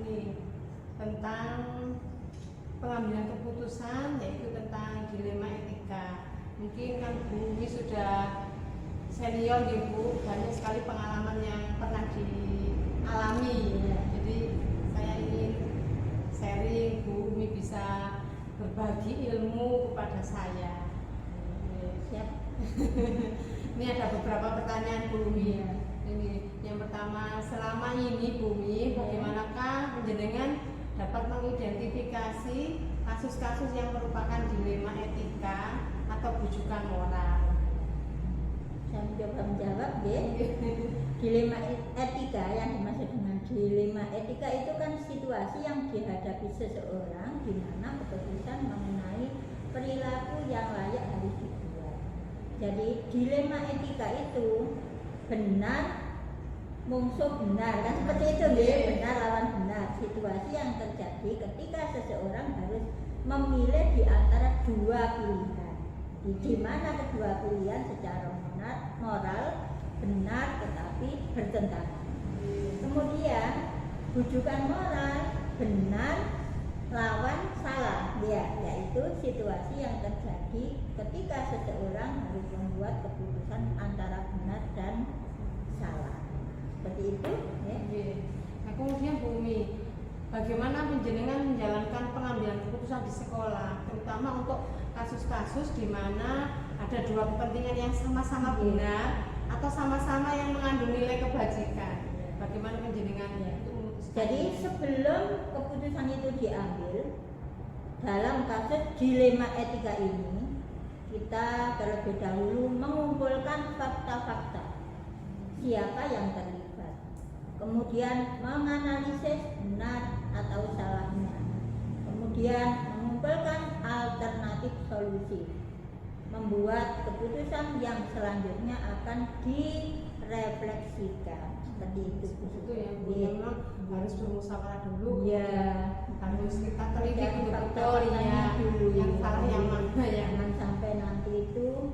ini tentang pengambilan keputusan, yaitu tentang dilema etika. Mungkin kan Bu Umi sudah senior ya Bu, banyak sekali pengalaman yang pernah dialami ya. Jadi saya ingin sharing, Bu Umi bisa berbagi ilmu kepada saya. Siap. Ini ada beberapa pertanyaan Bu Umi. Ini yang pertama, selama ini Bu Umi, bagaimanakah panjenengan dapat mengidentifikasi kasus-kasus yang merupakan dilema etika atau bujukan moral? Saya mencoba menjawab ya. Dilema etika, yang dimaksud dengan dilema etika itu kan situasi yang dihadapi seseorang di mana keputusan mengenai perilaku yang layak harus dibuat. Jadi dilema etika itu benar musuh benar, kan seperti itu ya, benar lawan benar. Situasi yang terjadi ketika seseorang harus memilih di antara dua pilihan, di mana kedua pilihan secara moral benar tetapi bertentangan. Kemudian bujukan moral benar lawan salah, ya, yaitu situasi yang terjadi ketika seseorang harus membuat keputusan antara benar dan salah. Seperti itu ya. Nah, kemudian Bu Umi, bagaimana panjenengan menjalankan pengambilan keputusan di sekolah, terutama untuk kasus-kasus di mana ada dua kepentingan yang sama-sama benar atau sama-sama yang mengandung nilai kebajikan? Bagaimana panjenengan itu memutuskan? Jadi sebelum keputusan itu diambil dalam kasus dilema etika ini, kita terlebih dahulu mengumpulkan fakta-fakta siapa yang terlibat, kemudian menganalisis benar atau salahnya, kemudian mengumpulkan alternatif solusi, membuat keputusan yang selanjutnya akan direfleksikan. Seperti itu. Itu yang memang harus bermusyawarah dulu. Ya, harus kita teliti betul ya dulu yang salah yang mana ya. Jangan sampai nanti itu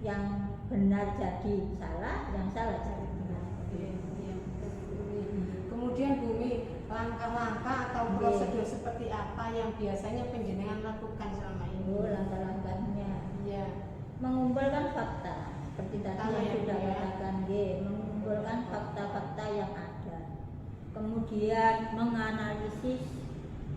yang benar jadi salah, yang salah jadi benar. Kemudian Bu Umi, langkah-langkah atau prosedur seperti apa yang biasanya panjenengan lakukan selama ini? Oh, langkah-langkahnya. Iya. Mengumpulkan fakta, seperti tadi yang sudah katakan, mengumpulkan fakta-fakta yang ada. Kemudian menganalisis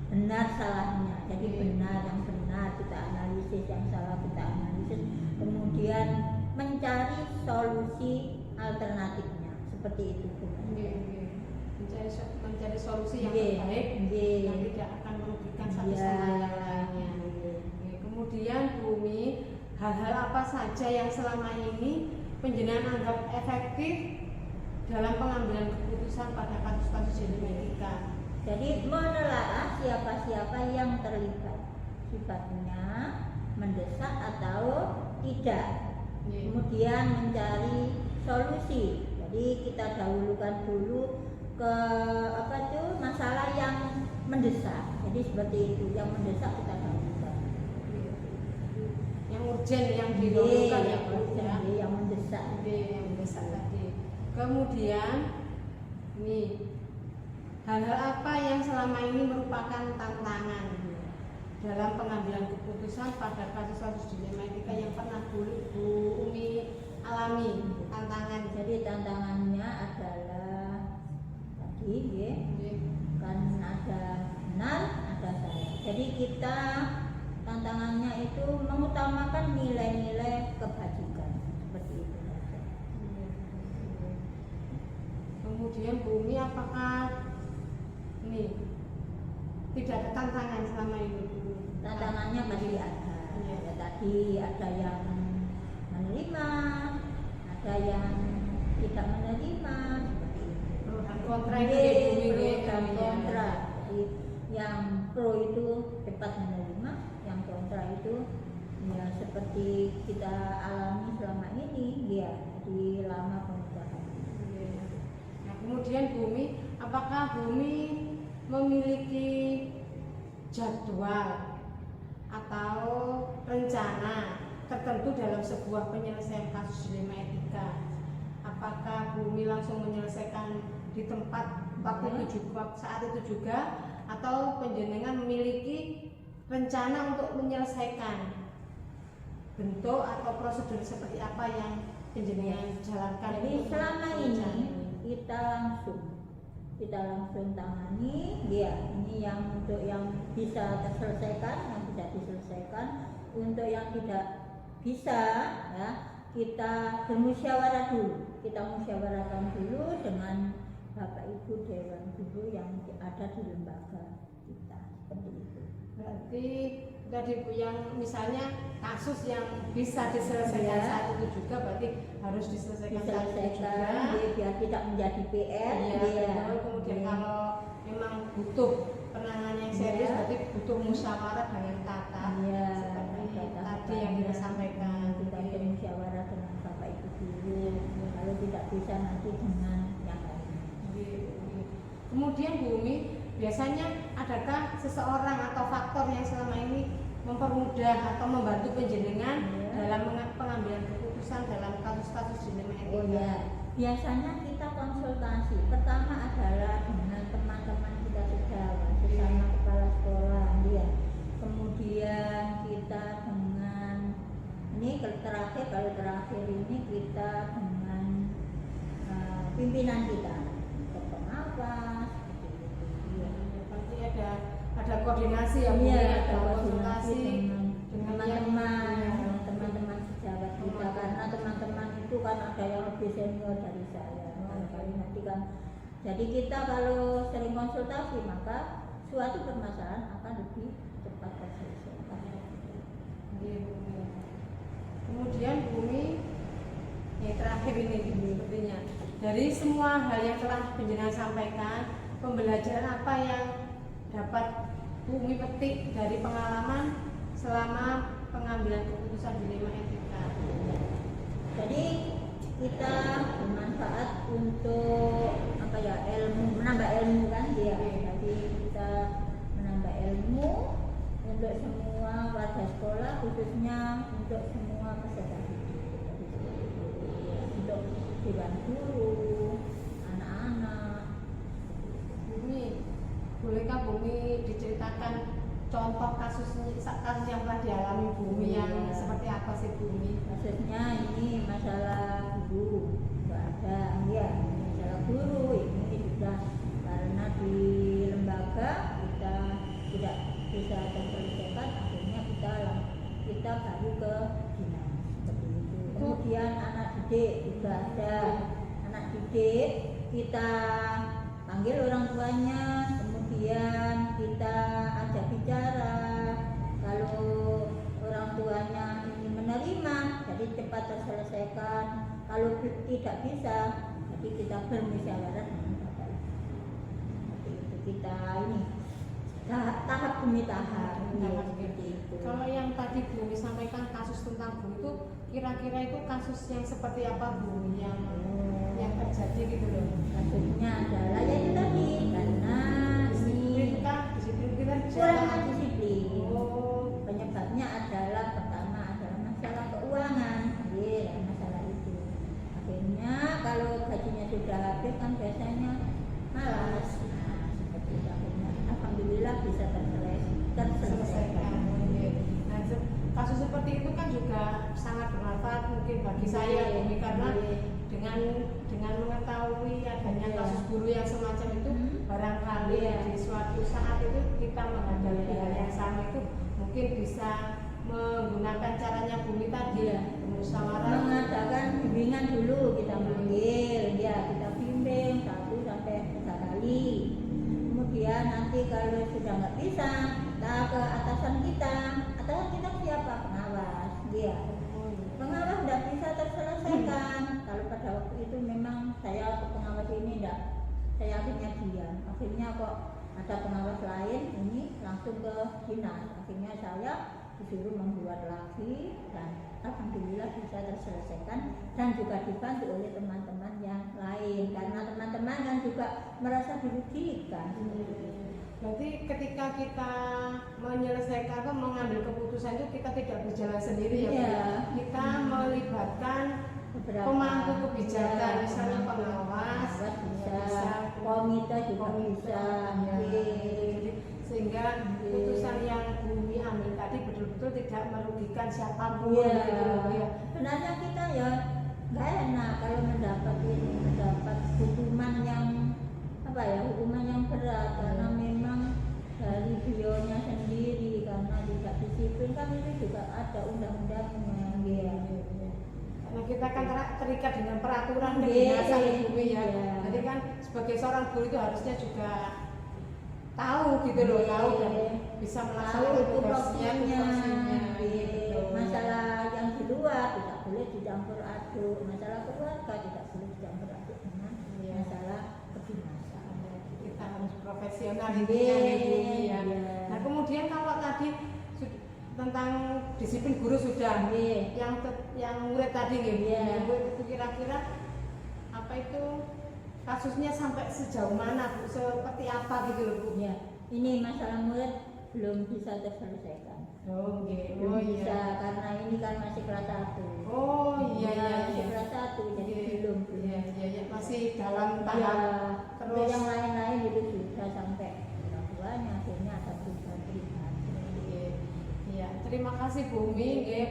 benar salahnya. Jadi benar yang benar kita analisis, yang salah kita analisis. Kemudian mencari solusi alternatifnya. Seperti itu. Mencari solusi yang terbaik yang tidak akan merugikan satu sama yang lainnya. Kemudian Bu Umi, hal-hal apa saja yang selama ini panjenengan anggap efektif dalam pengambilan keputusan pada kasus-kasus dilema etika? Jadi menelaah siapa-siapa yang terlibat, sifatnya mendesak atau tidak. Kemudian mencari solusi. Jadi kita dahulukan dulu ke masalah yang mendesak. Jadi seperti itu, yang mendesak kita dahulukan. Yang urgen yang didahulukan yang mendesak. Yang mendesak tadi. Kemudian hal-hal apa yang selama ini merupakan tantangan dalam pengambilan keputusan pada kasus-kasus dilema etika yang pernah Bu Umi alami? Tantangan. Jadi tantangannya adalah tadi kan ada benar, ada salah. Jadi kita tantangannya itu mengutamakan nilai-nilai kebajikan. Seperti itu. Kemudian Bu Umi, apakah tidak ada tantangan selama ini? Tantangannya pasti ada. Ya, tadi ada yang menerima, ada yang tidak menerima, seperti itu. Pro dan kontra itu ya Bu Umi. Dan kontra. Jadi yang pro itu cepat menerima, yang kontra itu ya seperti kita alami selama ini, ya jadi lama perubahan. Nah, kemudian Bu Umi, apakah Bu Umi memiliki jadwal atau rencana tertentu dalam sebuah penyelesaian kasus dilema etika? Apakah Bu Umi langsung menyelesaikan di tempat waktu itu juga, saat itu juga, atau panjenengan memiliki rencana untuk menyelesaikan bentuk atau prosedur seperti apa yang panjenengan jalankan? Jadi selama ini kita langsung tangani, ya ini yang untuk yang bisa terselesaikan, yang tidak diselesaikan. Untuk yang tidak bisa, ya kita bermusyawarah dulu, kita musyawarahkan dulu dengan Bapak Ibu Dewan Guru yang ada di lembaga kita, seperti itu. Berarti tadi Bu, yang misalnya kasus yang bisa diselesaikan Ya. saat itu juga berarti harus diselesaikan saat itu juga. Diselesaikan biar tidak menjadi PR. Iya, betul. Kemudian kalau memang butuh penanganan yang serius, Iya. berarti butuh musyawarah dengan kata Iya, seperti kata tadi yang kita sampaikan. kita bermusyawarah dengan Bapak Ibu dulu. Kalau tidak bisa nanti dengan yang lain. Kemudian Bu Umi, biasanya adakah seseorang atau faktor yang selama ini mempermudah atau membantu panjenengan dalam pengambilan keputusan dalam kasus-kasus dilema etika? Oh ya, biasanya kita konsultasi. Pertama adalah dengan teman-teman kita sejawat, sesama kepala sekolah, ya. Kemudian kita dengan ini kalau terakhir ini kita dengan pimpinan kita, ke pengawas, Ya, pasti ada koordinasi ya Bu, Iya, ya, ada ada koordinasi dengan teman-teman sejawat kita, karena teman-teman itu kan ada yang lebih senior dari saya. Kali nanti kan, jadi kita kalau sering konsultasi maka suatu permasalahan akan lebih cepat terselesaikan. Iya, Bu. Kemudian Bu Umi, yang terakhir ini sepertinya dari semua hal yang telah panjenengan sampaikan, pembelajaran apa yang dapat Bu Umi petik dari pengalaman selama pengambilan keputusan dilema etika? Jadi kita bermanfaat untuk apa ya, menambah ilmu kan dia. Jadi kita menambah ilmu untuk semua warga sekolah, khususnya untuk semua peserta didik. Untuk dewan guru, anak-anak. Bumi, bolehkah Bumi diceritakan contoh kasus yang pernah dialami Bumi yang seperti apa sih Bumi? Maksudnya ini masalah guru, nggak ada, ya masalah guru ini sudah karena di lembaga kita tidak bisa terselesaikan, akhirnya kita baru ke dinas seperti itu. Kemudian anak didik juga ada, anak didik kita panggil orang tuanya, kemudian kita ajak bicara. Kalau orang tuanya ini menerima, jadi cepat terselesaikan. Kalau tidak bisa, jadi kita bermusyawarah dengan Bapak Ibu. Seperti itu kita ini tahap demi tahap. Seperti itu. Kalau yang tadi Bu Umi sampaikan kasus tentang Bu itu, kira-kira itu kasus yang seperti apa Bu yang terjadi gitu loh? Kasusnya adalah ya itu tadi, karena disiplin kita kurang disiplin. Oh, Penyebabnya adalah pertama adalah masalah keuangan, ya masalah itu. Akhirnya kalau gajinya sudah habis kan biasanya malas. Nah, seperti itu akhirnya alhamdulillah bisa terselesaikan. Nah, kasus seperti itu kan juga sangat bermanfaat mungkin bagi saya Bumi, karena dengan mengetahui adanya kasus guru yang semacam itu, barangkali di suatu saat itu kita menghadapi hal yang sama itu mungkin bisa menggunakan caranya Bumi tadi, bermusyawarah, Mengadakan bimbingan dulu, kita manggil, ya kita bimbing 1 sampai 3 kali. Kemudian nanti kalau sudah nggak bisa, kita ke atasan kita siapa? Pengawas, dia. Pengawas tidak bisa terselesaikan. Kalau pada waktu itu memang saya ke pengawas ini tidak, saya akhirnya diam. Akhirnya kok ada pengawas lain, ini langsung ke dinas. Akhirnya saya disuruh membuat lagi dan alhamdulillah bisa terselesaikan dan juga dibantu oleh teman-teman yang lain, karena teman-teman kan juga merasa dirugikan. Berarti ketika kita menyelesaikan atau mengambil keputusan itu kita tidak berjalan sendiri ya Bu? Iya. Kita melibatkan Beberapa pemangku kebijakan, ya, misalnya pemangku pengawas, bisa. komite juga bisa. Ya. Jadi, sehingga putusan yang Bumi ambil tadi betul-betul tidak merugikan siapapun Iya. gitu loh, ya. Sebenarnya kita ya nggak enak kalau mendapat hukuman yang apa ya, hukuman yang berat karena memang dari bionya sendiri, karena tidak disiplin kan itu juga ada undang-undangnya. Iya. Karena kita kan terikat dengan peraturan Iya, kedinasan Bumi ya. iya. Jadi kan sebagai seorang guru itu harusnya juga tahu gitu loh, Iya. tahu dan bisa Tahu melaksanakan itu tugasnya, profilnya, gitu. masalah yang di luar tidak boleh dicampur aduk, masalah keluarga tidak boleh dicampur aduk dengan Iya. masalah kedinasan. Kita harus profesional Iya, intinya nih Bumi ya. iya. Nah kemudian kalau tadi tentang disiplin guru sudah, Iya. yang murid tadi gitu, Iya. yang murid itu kira-kira apa itu kasusnya sampai sejauh mana Bu, seperti apa gitu loh Bu? Ya, ini masalah murid belum bisa terselesaikan. Oh, Belum bisa iya. karena ini kan masih kelas 1. Oh iya iya Masih iya. kelas 1 jadi Iya, belum. Iya iya iya. Masih dalam Ya, tahap terus terus. yang lain-lain itu sudah sampai orang tuanya akhirnya ada perubahan. Iya. Iya. Terima kasih Bumi, nggih.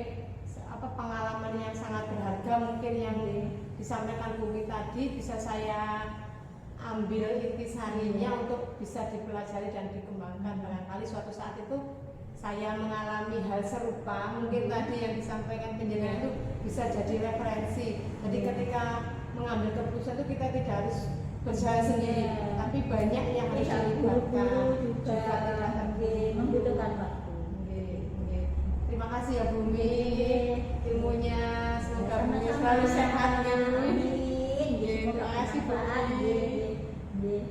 Apa pengalaman yang sangat berharga mungkin yang disampaikan Bumi tadi bisa saya ambil intisarinya untuk bisa dipelajari dan dikembangkan. Barangkali suatu saat itu saya mengalami hal serupa, mungkin tadi yang disampaikan penjelasan itu bisa jadi referensi. Jadi ketika mengambil keputusan itu kita tidak harus berjalan sendiri, tapi banyak yang harus dilibatkan. Guru-guru juga membutuhkan waktu. Terima kasih ya Bumi, ilmunya semoga Bumi Sama-sama. selalu sehat ya Bumi. Amin. Terima kasih Bermanfaat. Bumi. Nggih.